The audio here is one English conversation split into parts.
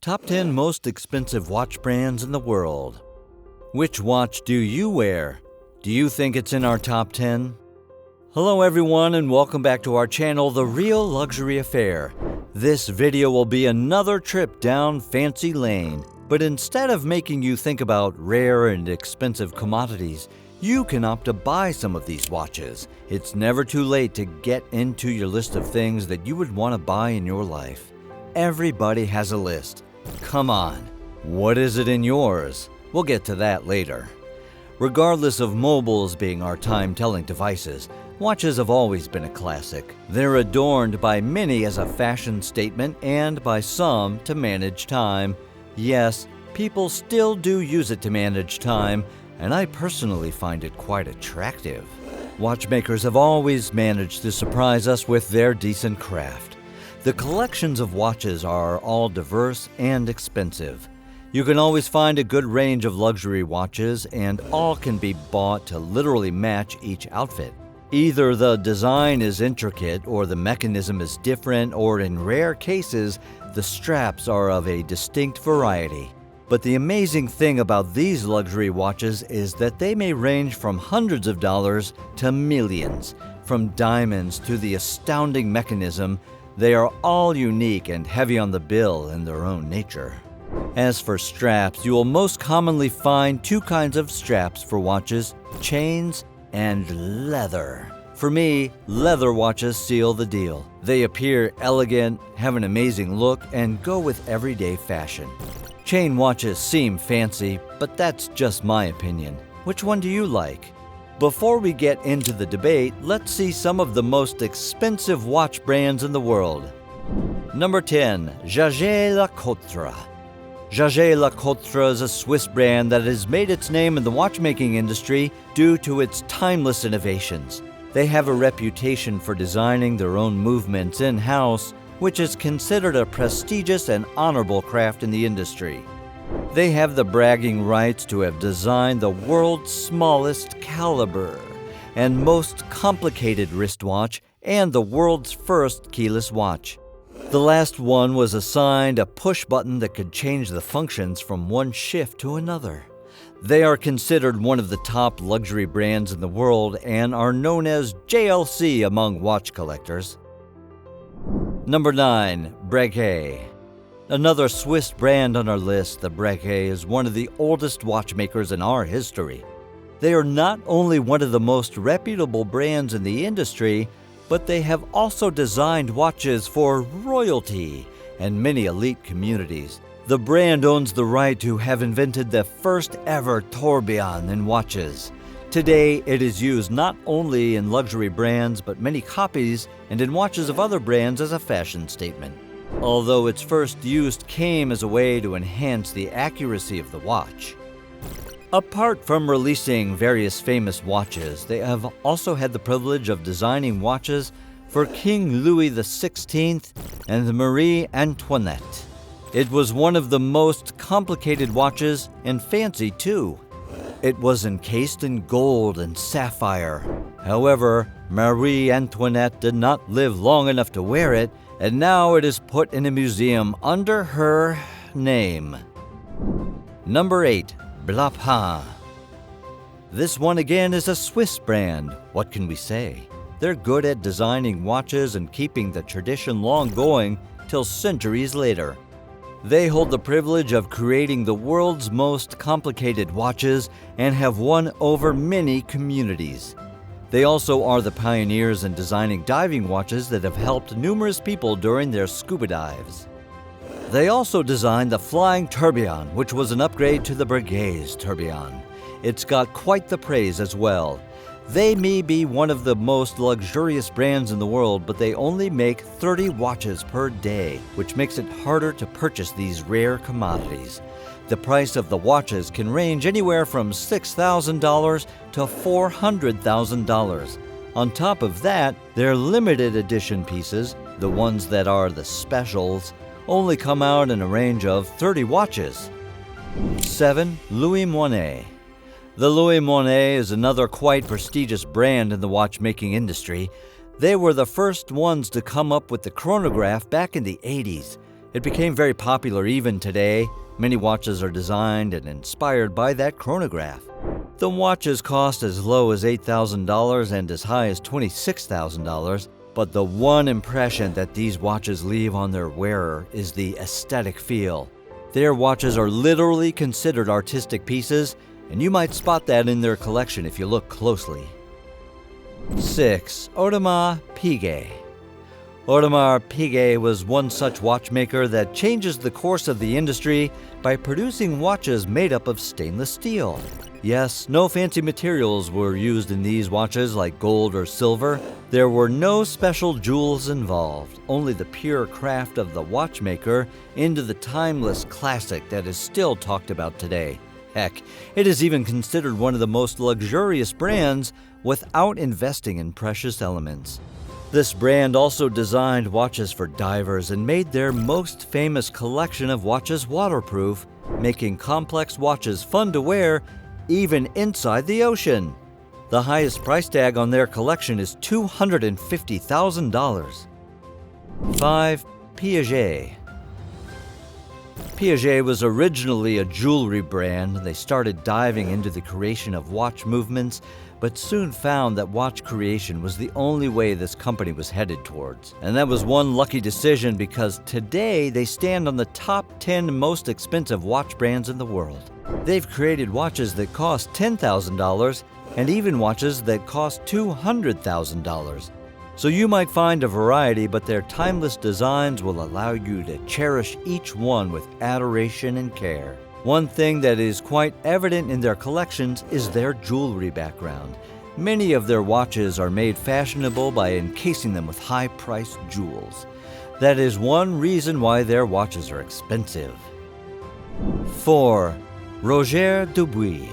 Top 10 most expensive watch brands in the world. Which watch do you wear? Do you think it's in our top 10? Hello everyone and welcome back to our channel, The Real Luxury Affair. This video will be another trip down fancy lane, but instead of making you think about rare and expensive commodities, you can opt to buy some of these watches. It's never too late to get into your list of things that you would want to buy in your life. Everybody has a list. Come on, what is it in yours? We'll get to that later. Regardless of mobiles being our time-telling devices, watches have always been a classic. They're adorned by many as a fashion statement and by some to manage time. Yes, people still do use it to manage time, and I personally find it quite attractive. Watchmakers have always managed to surprise us with their decent craft. The collections of watches are all diverse and expensive. You can always find a good range of luxury watches, and all can be bought to literally match each outfit. Either the design is intricate, or the mechanism is different, or in rare cases, the straps are of a distinct variety. But the amazing thing about these luxury watches is that they may range from hundreds of dollars to millions. From diamonds to the astounding mechanism, they are all unique and heavy on the bill in their own nature. As for straps, you will most commonly find two kinds of straps for watches: chains and leather. For me, leather watches seal the deal. They appear elegant, have an amazing look, and go with everyday fashion. Chain watches seem fancy, but that's just my opinion. Which one do you like? Before we get into the debate, let's see some of the most expensive watch brands in the world. Number 10. Jaeger-LeCoultre. Jaeger-LeCoultre is a Swiss brand that has made its name in the watchmaking industry due to its timeless innovations. They have a reputation for designing their own movements in-house, which is considered a prestigious and honorable craft in the industry. They have the bragging rights to have designed the world's smallest caliber and most complicated wristwatch and the world's first keyless watch. The last one was assigned a push button that could change the functions from one shift to another. They are considered one of the top luxury brands in the world and are known as JLC among watch collectors. Number 9. Breguet. Another Swiss brand on our list, the Breguet is one of the oldest watchmakers in our history. They are not only one of the most reputable brands in the industry, but they have also designed watches for royalty and many elite communities. The brand owns the right to have invented the first ever tourbillon in watches. Today, it is used not only in luxury brands, but many copies and in watches of other brands as a fashion statement. Although its first use came as a way to enhance the accuracy of the watch. Apart from releasing various famous watches, they have also had the privilege of designing watches for King Louis XVI and Marie Antoinette. It was one of the most complicated watches and fancy too. It was encased in gold and sapphire. However, Marie Antoinette did not live long enough to wear it, and now it is put in a museum under her name. Number 8. Blancpain. This one again is a Swiss brand. What can we say? They're good at designing watches and keeping the tradition long going till centuries later. They hold the privilege of creating the world's most complicated watches and have won over many communities. They also are the pioneers in designing diving watches that have helped numerous people during their scuba dives. They also designed the Flying Tourbillon, which was an upgrade to the Breguet's Tourbillon. It's got quite the praise as well. They may be one of the most luxurious brands in the world, but they only make 30 watches per day, which makes it harder to purchase these rare commodities. The price of the watches can range anywhere from $6,000 to $400,000. On top of that, their limited edition pieces, the ones that are the specials, only come out in a range of 30 watches. 7. Louis Moinet. The Louis Moinet is another quite prestigious brand in the watchmaking industry. They were the first ones to come up with the chronograph back in the 80s. It became very popular even today. Many watches are designed and inspired by that chronograph. The watches cost as low as $8,000 and as high as $26,000, but the one impression that these watches leave on their wearer is the aesthetic feel. Their watches are literally considered artistic pieces, and you might spot that in their collection if you look closely. 6. Audemars Piguet. Audemars Piguet was one such watchmaker that changes the course of the industry by producing watches made up of stainless steel. Yes, no fancy materials were used in these watches like gold or silver. There were no special jewels involved, only the pure craft of the watchmaker into the timeless classic that is still talked about today. Heck, it is even considered one of the most luxurious brands without investing in precious elements. This brand also designed watches for divers and made their most famous collection of watches waterproof, making complex watches fun to wear even inside the ocean. The highest price tag on their collection is $250,000. 5. Piaget. Piaget was originally a jewelry brand. They started diving into the creation of watch movements, but soon found that watch creation was the only way this company was headed towards. And that was one lucky decision because today they stand on the top 10 most expensive watch brands in the world. They've created watches that cost $10,000 and even watches that cost $200,000. So you might find a variety, but their timeless designs will allow you to cherish each one with adoration and care. One thing that is quite evident in their collections is their jewelry background. Many of their watches are made fashionable by encasing them with high-priced jewels. That is one reason why their watches are expensive. 4. Roger Dubuis.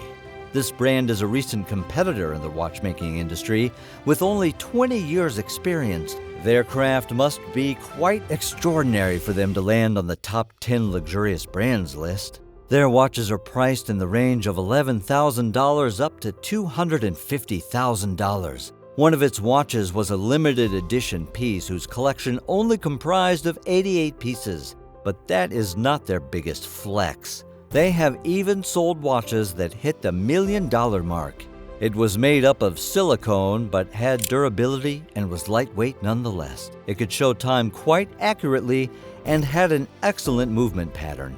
This brand is a recent competitor in the watchmaking industry with only 20 years experience. Their craft must be quite extraordinary for them to land on the top 10 luxurious brands list. Their watches are priced in the range of $11,000 up to $250,000. One of its watches was a limited edition piece whose collection only comprised of 88 pieces. But that is not their biggest flex. They have even sold watches that hit the $1 million mark. It was made up of silicone but had durability and was lightweight nonetheless. It could show time quite accurately and had an excellent movement pattern.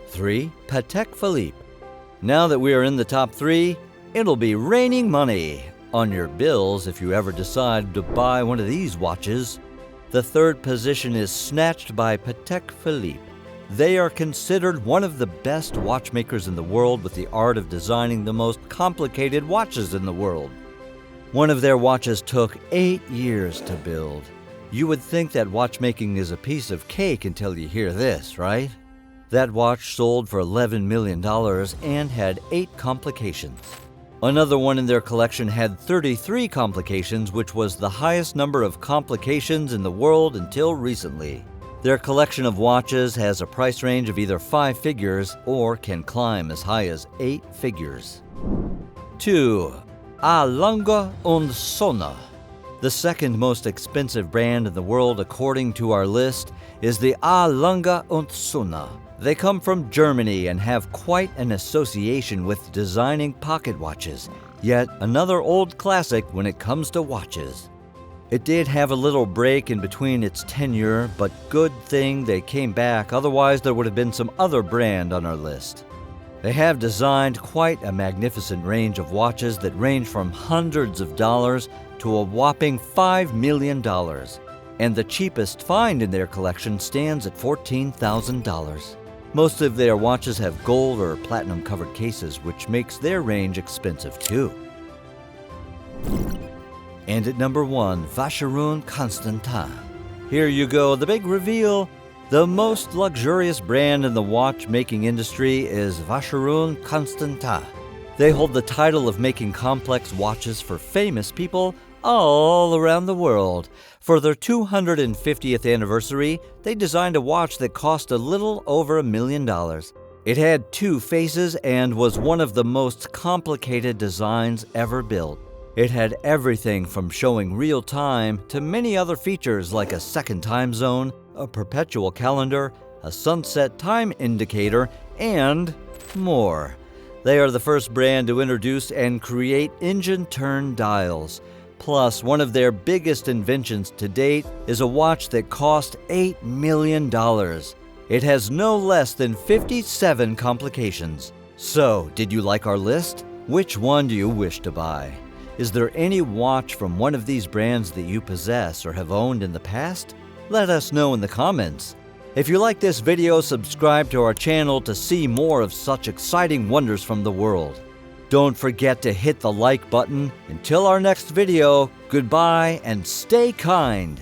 3. Patek Philippe. Now that we are in the top 3, it'll be raining money on your bills if you ever decide to buy one of these watches. The third position is snatched by Patek Philippe. They are considered one of the best watchmakers in the world with the art of designing the most complicated watches in the world. One of their watches took 8 years to build. You would think that watchmaking is a piece of cake until you hear this, right? That watch sold for $11 million and had 8 complications. Another one in their collection had 33 complications, which was the highest number of complications in the world until recently. Their collection of watches has a price range of either 5 figures or can climb as high as 8 figures. 2. A. Lange & Söhne. The second most expensive brand in the world according to our list is the A. Lange & Söhne. They come from Germany and have quite an association with designing pocket watches, yet another old classic when it comes to watches. It did have a little break in between its tenure, but good thing they came back, otherwise there would have been some other brand on our list. They have designed quite a magnificent range of watches that range from hundreds of dollars to a whopping $5 million, and the cheapest find in their collection stands at $14,000. Most of their watches have gold or platinum-covered cases, which makes their range expensive too. And at number 1, Vacheron Constantin. Here you go, the big reveal. The most luxurious brand in the watchmaking industry is Vacheron Constantin. They hold the title of making complex watches for famous people all around the world. For their 250th anniversary, they designed a watch that cost a little over $1 million. It had 2 faces and was one of the most complicated designs ever built. It had everything from showing real time to many other features like a second time zone, a perpetual calendar, a sunset time indicator, and more. They are the first brand to introduce and create engine turn dials. Plus, one of their biggest inventions to date is a watch that cost $8 million. It has no less than 57 complications. So, did you like our list? Which one do you wish to buy? Is there any watch from one of these brands that you possess or have owned in the past? Let us know in the comments. If you like this video, subscribe to our channel to see more of such exciting wonders from the world. Don't forget to hit the like button. Until our next video, goodbye and stay kind.